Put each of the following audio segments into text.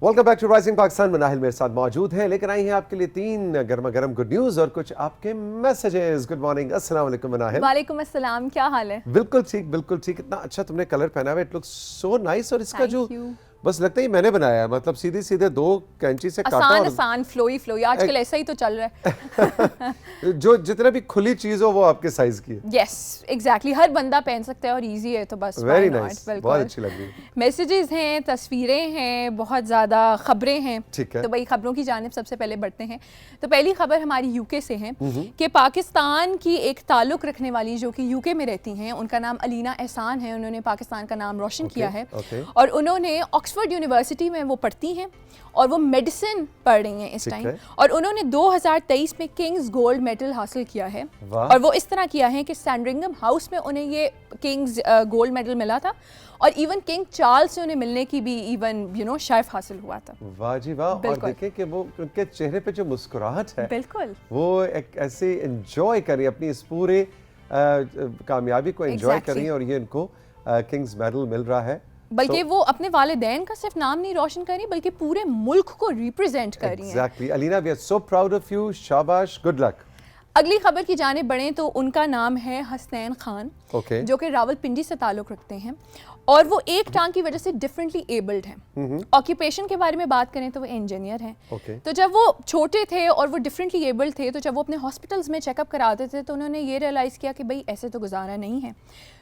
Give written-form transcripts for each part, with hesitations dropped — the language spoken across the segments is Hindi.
Welcome back to Rising Pakistan में नाहिल मेरे साथ मौजूद हैं, लेकर आई हैं आपके लिए 3 गर्मा गर्म गुड न्यूज और कुछ आपके मैसेजेस। गुड मॉर्निंग, अस्सलाम वालेकुम नाहिल। वालेकुम अस्सलाम, क्या हाल है? बिल्कुल ठीक, बिल्कुल ठीक। इतना अच्छा तुमने कलर पहना हुआ है, इट लुक्स सो नाइस। और इसका जो बस लगता है मैंने बनाया है, मतलब सीधे सीधे 2 कैंची से काटा और आसान फ्लोई आजकल ऐसा ही तो चल रहा है। जो जितना भी खुली चीज हो वो आपके साइज की है। यस एग्जैक्टली, हर बंदा पहन सकता है और इजी है, तो बस वेरी नाइस, बहुत अच्छी लग रही है। मैसेजेस हैं, तस्वीरें हैं, बहुत ज़्यादा खबरें हैं। ठीक है, तो भाई खबरों की जानिब सबसे पहले बढ़ते हैं। तो पहली खबर हमारी यूके से है कि पाकिस्तान की एक ताल्लुक रखने वाली जो कि यूके में रहती हैं, उनका नाम अलीना एहसान है। उन्होंने पाकिस्तान का नाम रोशन किया है और उन्होंने ऑक्सफोर्ड यूनिवर्सिटी में वो पढ़ती हैं और वो मेडिसिन पढ़ रही हैं इस टाइम। और उन्होंने 2023 में किंग्स गोल्ड मेडल हासिल किया है। और वो इस तरह किया है कि सैंडरिंगम हाउस में उन्हें ये किंग्स गोल्ड मेडल मिला था और इवन किंग चार्ल्स से उन्हें मिलने की भी इवन शर्फ हासिल हुआ था। वाह जी वाह। और देखें कि वो उनके चेहरे पे जो मुस्कुराहट है, बिल्कुल वो एक ऐसे एंजॉय कर रही है अपनी इस पूरे कामयाबी को एंजॉय कर रही है। और ये इनको किंग्स मेडल मिल रहा है, बल्कि वो अपने वालिदैन का सिर्फ नाम नहीं रोशन कर रही बल्कि पूरे मुल्क को रिप्रेजेंट कर रही हैं। Exactly Alina, we are so proud of you, शाबाश, गुड लक। अगली खबर की जाने बढ़े तो उनका नाम है हसनैन खान, जो कि रावलपिंडी से ताल्लुक रखते हैं और वो एक टांग की वजह से डिफरेंटली एबल्ड हैं। ऑक्यूपेशन के बारे में बात करें तो वो इंजीनियर हैं। तो जब वो छोटे थे और वो डिफरेंटली एबल्ड थे, तो जब वो अपने हॉस्पिटल्स में चेकअप कराते थे तो उन्होंने ये रियलाइज़ किया कि भाई ऐसे तो गुजारा नहीं है।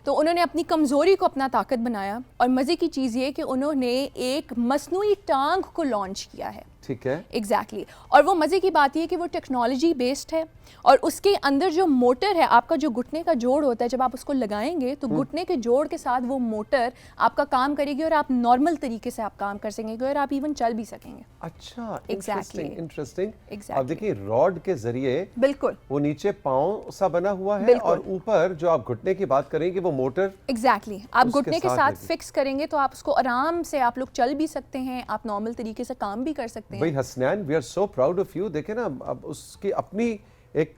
तो उन्होंने अपनी कमज़ोरी को अपना ताकत बनाया और मज़े की चीज़ ये कि उन्होंने एक मसनूई टांग को लॉन्च किया है। ठीक है, एग्जैक्टली और वो मज़े की बात ये कि वो टेक्नोलॉजी बेस्ड है और उसके अंदर जो मोटर है, आपका जो घुटने का जोड़ होता है, जब आप उसको लगाएंगे तो घुटने के जोड़ के साथ वो मोटर आपका काम करेगी और आप नॉर्मल तरीके से आप काम कर सकेंगे और आप इवन चल भी सकेंगे। अच्छा, इंटरेस्टिंग। अब देखिए रॉड के जरिए बिल्कुल वो नीचे पाँव सा बना हुआ है और ऊपर जो आप घुटने की बात करेंगे वो मोटर एग्जैक्टली आप घुटने के साथ फिक्स करेंगे तो आप उसको आराम से आप लोग चल भी सकते हैं, आप नॉर्मल तरीके से काम भी कर सकते हैं। भाई Hasnain, we are so proud of you. देखे ना, अब उसकी अपनी एक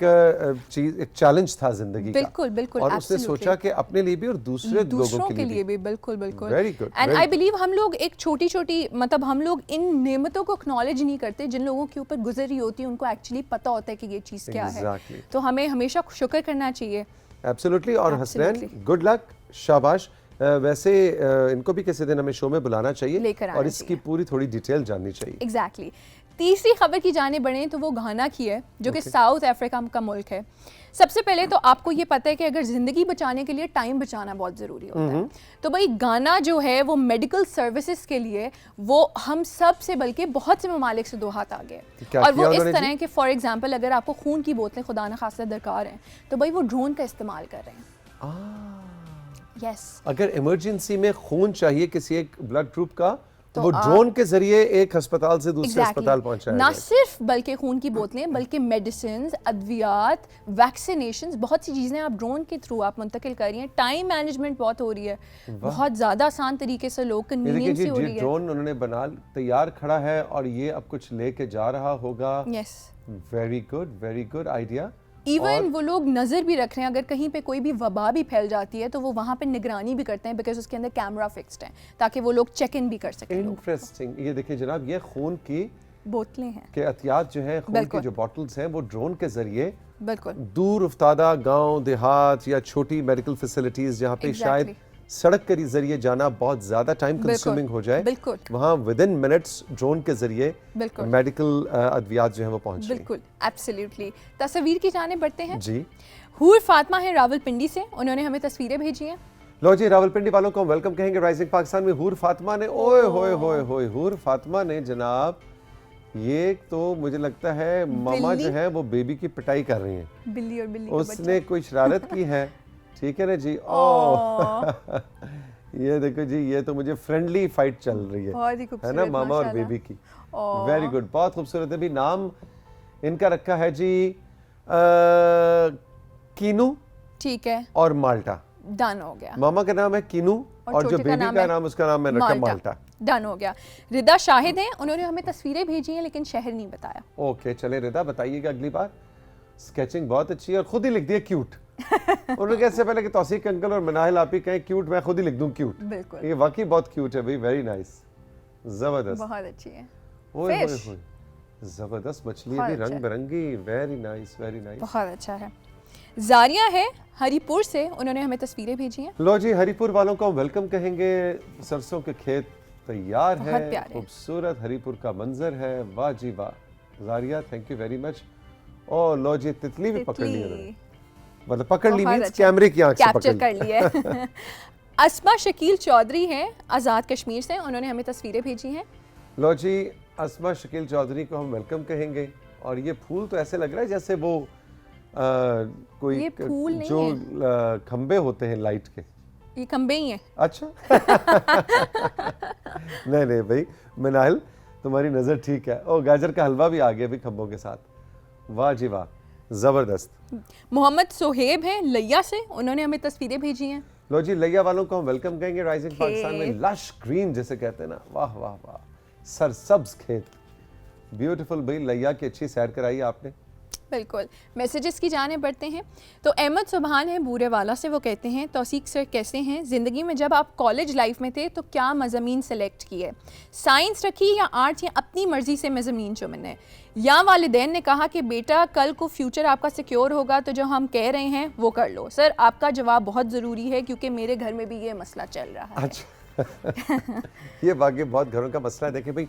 चीज, एक चैलेंज था जिंदगी का। बिल्कुल बिल्कुल, और उसने सोचा कि अपने लिए भी और दूसरों लोगों के लिए भी। बिल्कुल बिल्कुल, very good. And I believe हम लोग एक छोटी छोटी, मतलब हम लोग इन नेमतों को एक्नॉलेज नहीं करते जिन लोगों के ऊपर गुजर रही होती है, उनको एक्चुअली पता होता है कि ये चीज़ क्या है। तो हमें हमेशा शुक्र करना चाहिए। एब्सोल्युटली। और हसनैन, गुड लक, शाबाश। वैसे इनको भी किसी दिन हमें शो में बुलाना चाहिए और इसकी पूरी थोड़ी डिटेल जाननी चाहिए। एग्जैक्टली। तीसरी खबर की जाने बढ़े तो वो घाना की है, जो कि साउथ अफ्रीका का मुल्क है। सबसे पहले तो आपको ये पता है कि अगर ज़िंदगी बचाने के लिए टाइम बचाना बहुत ज़रूरी होता है। तो भाई गाना जो है वो मेडिकल सर्विसेज के लिए वो हम सब से बल्कि बहुत से ममालिक से 2 हाथ आगे है। और वो इस तरह कि फॉर एग्जांपल अगर आपको खून की बोतलें खुदा न खासा दरकार हैं तो भाई वो ड्रोन का इस्तेमाल कर रहे हैं। यस, अगर इमरजेंसी में खून चाहिए किसी एक ब्लड ग्रुप का तो वो ड्रोन के जरिए एक अस्पताल से दूसरे अस्पताल पहुंचाया ना सिर्फ बल्कि खून की बोतलें बल्कि मेडिसिन, अद्वियात, वैक्सीनेशंस, बहुत सी चीज़ें आप ड्रोन के थ्रू आप मुंतकिल कर रही हैं। टाइम मैनेजमेंट बहुत हो रही है, बहुत ज़्यादा आसान तरीके से लोग कन्वीनियंस से हो रही है। ड्रोन उन्होंने बना तैयार खड़ा है और ये अब कुछ लेके जा रहा होगा। Yes, very good idea. Even वो लोग नज़र भी रख रहे हैं, अगर कहीं पे कोई भी वबा भी फैल जाती है तो वो वहाँ पे निगरानी भी करते हैं, बिकॉज उसके अंदर कैमरा फिक्स्ड है ताकि वो लोग चेक इन भी कर सकें। इंटरेस्टिंग। ये देखिए जनाब, ये खून की बोतलें हैं के एहतियात जो है, खून की जो बॉटल्स हैं वो ड्रोन के जरिए बिल्कुल दूर उफ्तादा गांव देहात या छोटी मेडिकल फैसिलिटीज जहाँ पे शायद सड़क के जरिए जाना बहुत ज्यादा टाइम कंज्यूमिंग हो जाए, वहाँ विदिन मिनट्स ड्रोन के जरिए मेडिकल अद्वियात जो है वो पहुंच रही। बिल्कुल, एब्सोल्युटली। तस्वीर की जाने बढ़ते हैं जी। हूर फातिमा है रावलपिंडी से, उन्होंने हमें तस्वीरें भेजी हैं। लो जी, रावलपिंडी वालों को वेलकम कहेंगे राइजिंग पाकिस्तान में। हूर फातिमा ने, ओए होए होए होए, हूर फातिमा ने जनाब, ये तो मुझे लगता है मामा जो है वो बेबी की पिटाई कर रही हैं। बिल्ली और बिल्ली उसने कोई शरारत की है, ठीक है ना जी। ओह ये देखो जी, ये तो मुझे फ्रेंडली फाइट चल रही है ना, मामा और बेबी की। वेरी गुड, बहुत खूबसूरत है भी। नाम इनका रखा है जी कीनू, ठीक है, और माल्टा। डन हो गया। मामा का नाम है कीनू और जो बेबी का नाम उसका नाम मैंने रखा माल्टा। डन हो गया। रिदा शाहिद हैं, उन्होंने हमें तस्वीरें भेजी हैं लेकिन शहर नहीं बताया। ओके, चले रिदा, बताइएगा अगली बार। स्केचिंग बहुत अच्छी है और खुद ही लिख दिया क्यूट। उन्होंने कैसे पहले कि तौसीक अंकल और मनाहिल आप ही कहें क्यूट, मैं खुद ही लिख दूं क्यूट। बिल्कुल, ये वाकई बहुत क्यूट है भाई, वेरी नाइस। जबरदस्त, बहुत अच्छी है। ओए होए होए, जबरदस्त मछली है, रंग बिरंगी, वेरी नाइस वेरी नाइस, बहुत अच्छा है। जारिया है हरिपुर से, उन्होंने हमें तस्वीरें भेजी हैं। लो जी, हरिपुर वालों को वेलकम कहेंगे। सरसों के खेत तैयार है, खूबसूरत हरिपुर का मंजर है, वाह जी वाह। जारिया थैंक यू वेरी मच। ओ लो जी, तितली भी पकड़ ली उन्होंने, मतलब पकड़ ली मींस कैमरे की आंख से कैप्चर कर लिया। अस्मा शकील चौधरी हैं आज़ाद कश्मीर से, उन्होंने हमें तस्वीरें भेजी हैं। लो जी, अस्मा शकील चौधरी को हम वेलकम कहेंगे। और ये फूल तो ऐसे लग रहा है जैसे वो कोई ये फूल नहीं जो है, खंबे होते हैं लाइट के, ये खंबे ही हैं। अच्छा। नहीं नहीं भाई मिनाइल, तुम्हारी नज़र ठीक है। ओ गाजर का हलवा भी आ गया भी खंबों के साथ, वाह जी वाह, ज़बरदस्त। मोहम्मद सोहेब हैं लिया से, उन्होंने हमें तस्वीरें भेजी हैं। लो जी, लिया वालों को हम वेलकम कहेंगे। राइजिंग पाकिस्तान में लश ग्रीन जिसे कहते हैं ना, वाह वाह वाह, सरसब्ज खेत, ब्यूटीफुल। भाई लिया की अच्छी सैर कराई आपने। बिल्कुल, मैसेजेस की जाने बढ़ते हैं। तो अहमद सुबहान है बूरे वाला से, वो कहते हैं तौसीक सर कैसे हैं, ज़िंदगी में जब आप कॉलेज लाइफ में थे तो क्या मज़ामीन सेलेक्ट किए, साइंस रखी या आर्ट, या अपनी मर्ज़ी से मज़ामीन चुने, या वालिदैन ने कहा कि बेटा कल को फ्यूचर आपका सिक्योर होगा तो जो हम कह रहे हैं वो कर लो। सर आपका जवाब बहुत ज़रूरी है क्योंकि मेरे घर में भी ये मसला चल रहा है। अच्छा। ये वाकई बहुत घरों का मसला है। देखिए भाई,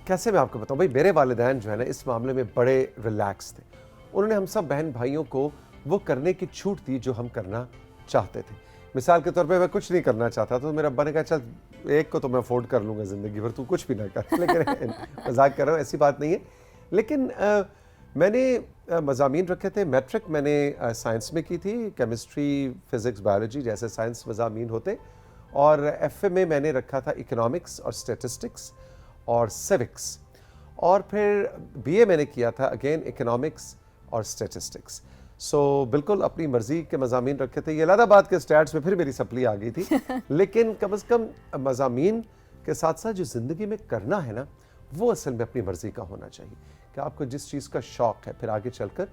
कैसे मैं आपको बताऊं भाई, मेरे वालिदैन जो है ना इस मामले में बड़े रिलैक्स थे। उन्होंने हम सब बहन भाइयों को वो करने की छूट दी जो हम करना चाहते थे। मिसाल के तौर पे मैं कुछ नहीं करना चाहता तो मेरे अब्बा ने कहा चल एक को तो मैं अफोर्ड कर लूँगा ज़िंदगी भर, तू कुछ भी ना कर। लेकिन मजाक कर रहा हूँ, ऐसी बात नहीं है। लेकिन मैंने मज़ामीन रखे थे। मैट्रिक मैंने साइंस में की थी, केमिस्ट्री फिज़िक्स बायोलॉजी जैसे साइंस मज़ामीन होते, और एफ में मैंने रखा था इकोनॉमिक्स और स्टैटिस्टिक्स और सिविक्स, और फिर बीए मैंने किया था अगेन इकोनॉमिक्स और स्टैटिस्टिक्स। सो बिल्कुल अपनी मर्जी के मज़ामीन रखे थे। ये इलाहाबाद के स्टैट्स में फिर मेरी सप्ली आ गई थी। लेकिन कम से कम मज़ामीन के साथ साथ जो ज़िंदगी में करना है ना, वो असल में अपनी मर्जी का होना चाहिए कि आपको जिस चीज़ का शौक़ है। फिर आगे चलकर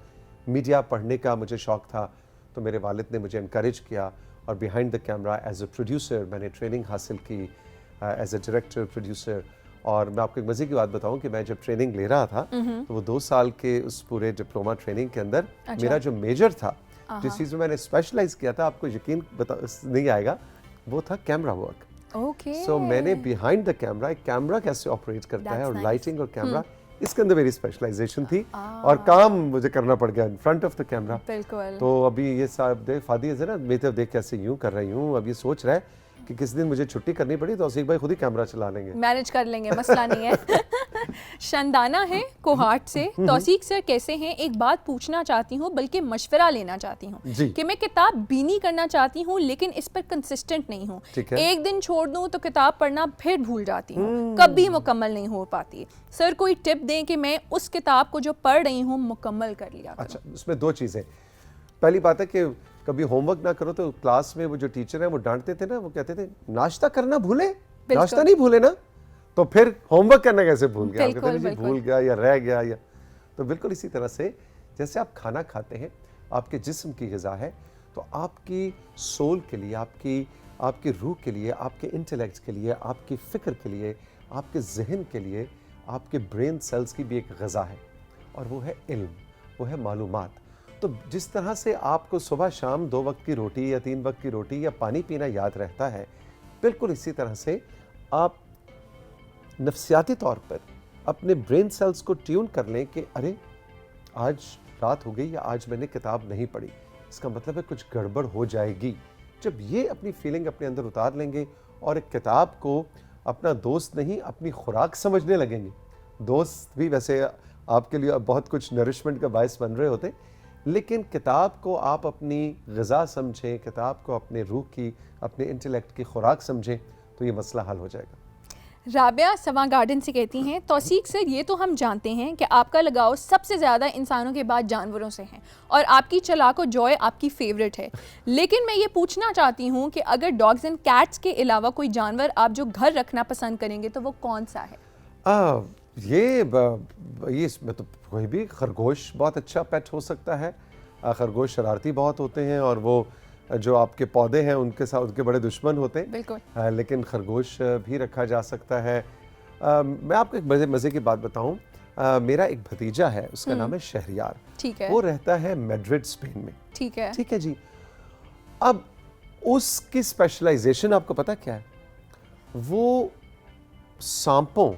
मीडिया पढ़ने का मुझे शौक़ था तो मेरे वालिद ने मुझे इनकरेज किया, और behind the camera as a producer मैंने ट्रेनिंग हासिल की, एज अ डायरेक्टर प्रोड्यूसर। और मैं आपको एक मज़े की बात बताऊं कि मैं जब ट्रेनिंग ले रहा था तो वो 2 साल के उस पूरे डिप्लोमा ट्रेनिंग के अंदर मेरा जो मेजर था, जिस चीज़ में मैंने स्पेशलाइज किया था, आपको यकीन नहीं आएगा, वो था कैमरा वर्क। ओके। सो मैंने बिहाइंड द कैमरा, एक कैमरा कैसे ऑपरेट करता है और लाइटिंग और कैमरा, इसके अंदर मेरी स्पेशलाइजेशन थी, और काम मुझे करना पड़ गया in front of the camera. बिल्कुल। तो अभी ये साहब फादी है ना, मैं तो देख कैसे यूं कर रही हूँ, अब ये सोच रहा है कि किस दिन मुझे छुट्टी करनी पड़ी तो तौसीक भाई खुद ही कैमरा चला लेंगे, मैनेज कर लेंगे, मसला नहीं है। शंदाना है कोहाट से, तौसीक सर कैसे हैं, एक बात पूछना चाहती हूँ बल्कि मशवरा लेना चाहती हूँ कि मैं किताब बीनी करना चाहती हूँ लेकिन इस पर कंसिस्टेंट नहीं हूँ। एक दिन छोड़ दूँ तो किताब पढ़ना फिर भूल जाती हूँ, कभी मुकम्मल नहीं हो पाती। सर कोई टिप दें कि मैं उस किताब को जो पढ़ रही हूँ मुकम्मल कर लिया करूं। अच्छा, उसमें 2 चीज़ें। पहली बात है कि कभी होमवर्क ना करो तो क्लास में वो जो टीचर है वो डांटते थे ना, वो कहते थे नाश्ता करना भूले, नाश्ता नहीं भूले ना, तो फिर होमवर्क करना कैसे भूल गया? कहते जी भूल गया या रह गया या। तो बिल्कुल इसी तरह से जैसे आप खाना खाते हैं, आपके जिस्म की ग़िज़ा है, तो आपकी सोल के लिए, आपकी रूह के लिए, आपके इंटेलेक्ट के लिए, आपकी फ़िक्र के लिए, आपके जहन के लिए, आपके ब्रेन सेल्स की भी एक ग़िज़ा है, और वो है इल्म, वो है मालूमात। तो जिस तरह से आपको सुबह शाम 2 वक्त की रोटी या 3 वक्त की रोटी या पानी पीना याद रहता है, बिल्कुल इसी तरह से आप नफ्सियाती तौर पर अपने ब्रेन सेल्स को ट्यून कर लें कि अरे आज रात हो गई या आज मैंने किताब नहीं पढ़ी, इसका मतलब है कुछ गड़बड़ हो जाएगी। जब ये अपनी फीलिंग अपने अंदर उतार लेंगे और एक किताब को अपना दोस्त नहीं अपनी खुराक समझने लगेंगे, दोस्त भी वैसे आपके लिए बहुत कुछ नरिशमेंट का बायस बन रहे होते, लेकिन किताब को आप अपनी ग़िज़ा समझें, किताब को अपने रूह की, अपने इंटेलेक्ट की खुराक समझें, तो ये मसला हल हो जाएगा। राबिया सवा गार्डन से कहती हैं तौसीक सर ये तो हम जानते हैं कि आपका लगाव सबसे ज़्यादा इंसानों के बाद जानवरों से है और आपकी चलाको जॉय आपकी फेवरेट है, लेकिन मैं ये पूछना चाहती हूँ कि अगर डॉग्स एंड कैट्स के अलावा कोई जानवर आप जो घर रखना पसंद करेंगे तो वो कौन सा है? ये इसमें तो कोई भी खरगोश बहुत अच्छा पेट हो सकता है। खरगोश शरारती बहुत होते हैं और वो जो आपके पौधे हैं उनके साथ उनके बड़े दुश्मन होते हैं। बिल्कुल। लेकिन खरगोश भी रखा जा सकता है। मैं आपको एक मज़े की बात बताऊं, मेरा एक भतीजा है, उसका नाम है शहरियार। ठीक है। वो रहता है मैड्रिड, स्पेन में। ठीक है। ठीक है जी। अब उसकी स्पेशलाइजेशन आपको पता क्या है? वो सांपों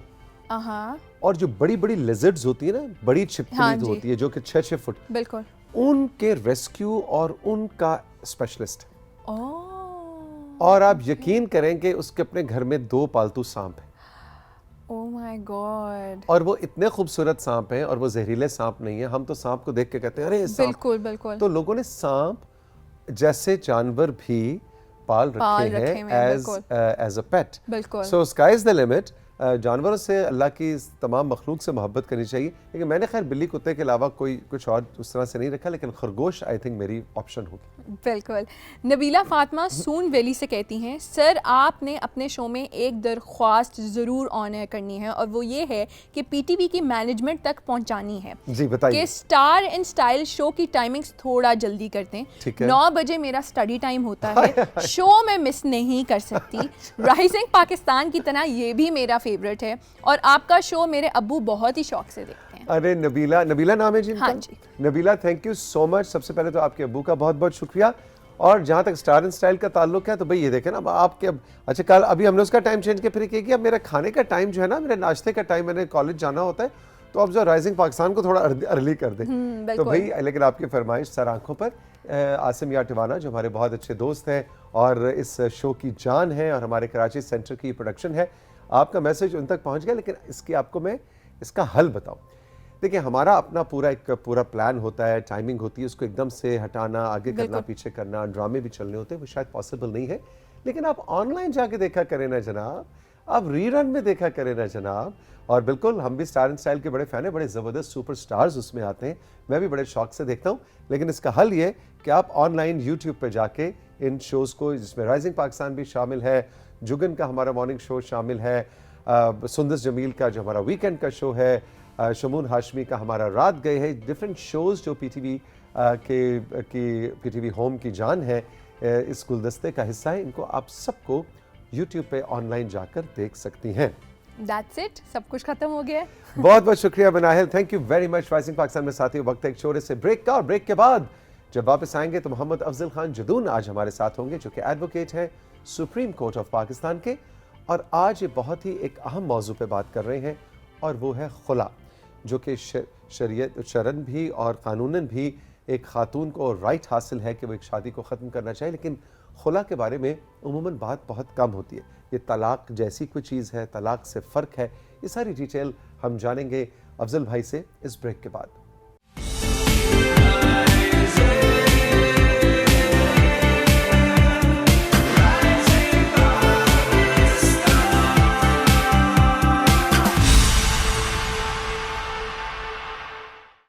और जो बड़ी बड़ी लिजर्ड्स होती है ना, बड़ी छिपकली होती है जो कि 6-6 फुट, बिल्कुल, उनके रेस्क्यू और उनका स्पेशलिस्ट है। और आप यकीन करें कि उसके अपने घर में 2 पालतू सांप हैं। Oh my God. और वो इतने खूबसूरत सांप हैं और वो जहरीले सांप नहीं है। हम तो सांप को देख के कहते हैं अरे सांप। बिल्कुल बिल्कुल। तो लोगों ने सांप जैसे जानवर भी पाल रखे हैं एज अ पेट। बिल्कुल। सो स्काई इज द लिमिट। जानवरों से अल्लाह की तमाम मखलूक से मोहब्बत करनी चाहिए, लेकिन मैंने खैर बिल्ली कुत्ते के अलावा कोई कुछ और उस तरह से नहीं रखा, लेकिन खरगोश आई थिंक मेरी ऑप्शन होगी। बिल्कुल। नबीला फातिमा सून वैली से कहती हैं, सर आपने अपने शो में एक दरख्वास्त ज़रूर ऑनर करनी है और वो ये है कि पीटीवी की मैनेजमेंट तक पहुंचानी है। जी बताइए। कि स्टार एंड स्टाइल शो की टाइमिंग्स थोड़ा जल्दी कर दें। 9 बजे मेरा स्टडी टाइम होता है, शो में मिस नहीं कर सकती। राइजिंग पाकिस्तान की तरह ये भी मेरा फेवरेट है और आपका शो मेरे अब्बू बहुत ही शौक से देखते हैं। अरे नबीला नाम है जी? हाँ जी। Nabila, thank you so much. सबसे पहले तो आपके अब्बू का बहुत बहुत शुक्रिया। और जहाँ तक स्टार एंड स्टाइल का ताल्लुक है तो भाई ये देखें ना, आपके अच्छा कल अभी हमने उसका टाइम चेंज किया, फिर किया अब मेरा खाने का टाइम जो है ना, मेरे नाश्ते का टाइम, मैंने कॉलेज जाना होता है, तो अब जो राइजिंग पाकिस्तान को थोड़ा अर्ली कर दें। तो भाई लेकिन आपकी फरमाइश सर आंखों पर। आसिम याटिवाना जो हमारे बहुत अच्छे दोस्त हैं और इस शो की जान है और हमारे कराची सेंटर की प्रोडक्शन है, आपका मैसेज उन तक पहुंच गया। लेकिन इसकी आपको मैं इसका हल बताऊं। देखिए हमारा अपना पूरा प्लान होता है, टाइमिंग होती है, उसको एकदम से हटाना, आगे करना, पीछे करना, ड्रामे भी चलने होते हैं, वो शायद पॉसिबल नहीं है। लेकिन आप ऑनलाइन जाके देखा करें ना जनाब, आप रीरन में देखा करें ना जनाब। और बिल्कुल हम भी स्टार एंड स्टाइल के बड़े फैन हैं, बड़े ज़बरदस्त सुपरस्टार्स उसमें आते हैं, मैं भी बड़े शौक से देखता हूँ। लेकिन इसका हल ये कि आप ऑनलाइन यूट्यूब पे जाके इन शोज़ को, जिसमें राइजिंग पाकिस्तान भी शामिल है, जुगन का हमारा मॉर्निंग शो शामिल है, सुंदस जमील का जो हमारा वीकेंड का शो है, शमून हाशमी का हमारा रात गए है, डिफरेंट शोज़ जो पीटीवी पीटीवी होम की जान है, इस गुलदस्ते का हिस्सा है। इनको आप सबको यूट्यूब पे ऑनलाइन जाकर देख सकती हैं। That's it, सब कुछ खत्म हो गया। बहुत बहुत शुक्रिया Banahil, thank you very much. Rising Pakistan में साथियों वक्त है एक छोटे से ब्रेक का, और ब्रेक के बाद जब वापस आएंगे तो मोहम्मद अफजल खान जदून आज हमारे साथ होंगे, जो कि एडवोकेट हैं सुप्रीम कोर्ट ऑफ पाकिस्तान के। और आज ये बहुत ही एक अहम मौजू पे बात कर रहे हैं और वो है खुला, जो कि शरीयत शरन भी और कानूनन भी एक खातून को राइट हासिल है कि वो एक शादी को ख़त्म करना चाहिए, लेकिन खुला के बारे में उमूमन बात बहुत कम होती है। ये तलाक जैसी कोई चीज़ है, तलाक से फ़र्क है, ये सारी डिटेल हम जानेंगे अफजल भाई से इस ब्रेक के बाद।